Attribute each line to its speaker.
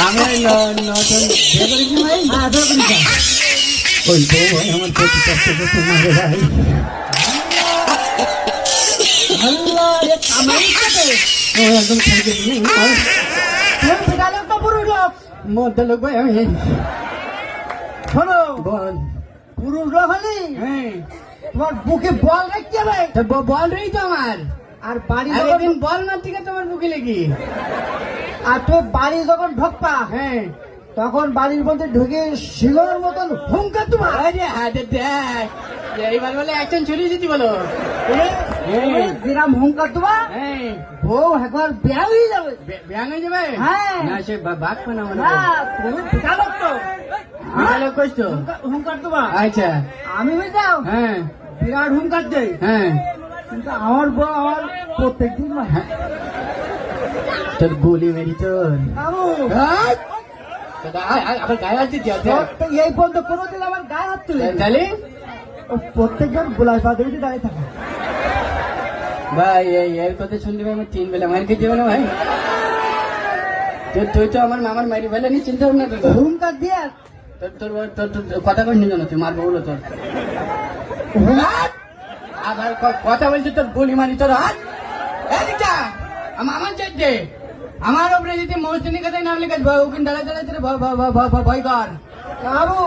Speaker 1: আমি নতুন বিয়ে করেছি ভাই।
Speaker 2: হ্যাঁ বিয়ে করেছি।
Speaker 1: ওই বউ ভাই আমার প্রতি কষ্ট করতে মারে ভাই।
Speaker 2: আল্লাহ এ কামাই করে
Speaker 1: ও একদম খাইতে দিই
Speaker 2: তুমি বিড়াল একটা পুরুষ লোক।
Speaker 1: মধ্যে লোক ভাই আমি।
Speaker 2: শোনো
Speaker 1: বল।
Speaker 2: পুরুষ লোক হলি
Speaker 1: হ্যাঁ
Speaker 2: তোমার বুকে বল রাখতে হবে।
Speaker 1: তো বল রই তো আমার।
Speaker 2: আর বাড়ি
Speaker 1: আর
Speaker 2: যখন
Speaker 1: একদিন বল না ঠিক আছে তোমার বুকে লেগে।
Speaker 2: আর তুমি বাড়ি যখন ঢোকবা
Speaker 1: হ্যাঁ
Speaker 2: তখন বাড়ির মধ্যে ঢুকে শিলর মতন হুঙ্কার তোমার।
Speaker 1: আরে হাতে দেখ এইবার বলে অ্যাকশন ছড়িয়ে দিচ্ছি বলো।
Speaker 2: যেরাম হুঙ্কার তোমার
Speaker 1: হ্যাঁ
Speaker 2: বউ একবার বেয়া হয়ে যাবে।
Speaker 1: ব্যাং হয়ে যাবে।
Speaker 2: হ্যাঁ।
Speaker 1: না সে বাঘ পানা মনে
Speaker 2: না তুমি বিড়াল তো
Speaker 1: বিড়াল কইছো।
Speaker 2: হুঙ্কার তোমার
Speaker 1: আচ্ছা
Speaker 2: আমি হয়ে যাও
Speaker 1: হ্যাঁ
Speaker 2: বিরাট হুঙ্কার দেয়
Speaker 1: হ্যাঁ
Speaker 2: কিন্তু আমার বউ আমার প্রত্যেকদিন মারে।
Speaker 1: তোর গুলি মেরি তোর।
Speaker 2: বাবু
Speaker 1: আবার গায়ে আসছি
Speaker 2: এই পর্যন্ত কোনোদিন আমার গায়ে হাত তুলে
Speaker 1: তাহলে
Speaker 2: প্রত্যেকজন গোলায় পা দিয়ে দাঁড়িয়ে থাকে।
Speaker 1: ভাই এর কথা শুনলে ভাই আমার 3 বেলা মার খেতে হবে না ভাই। তুই তো আমার মামার মারি ফেলে নি চিন্তা ভাবনা তো।
Speaker 2: হুঙ্কার দিয়ে
Speaker 1: তোর কথা কই নি জানো তুই মারবো বলো তোর। আবার কথা বলছি তোর গুলি মারি তোর হাত। এদিকটা আমার চাইছে আমার উপরে যদি মৌসুমি কথাই নাম লিখে ওখানে দাঁড়ায় দাঁড়ায় ভয় কর।
Speaker 2: বাবু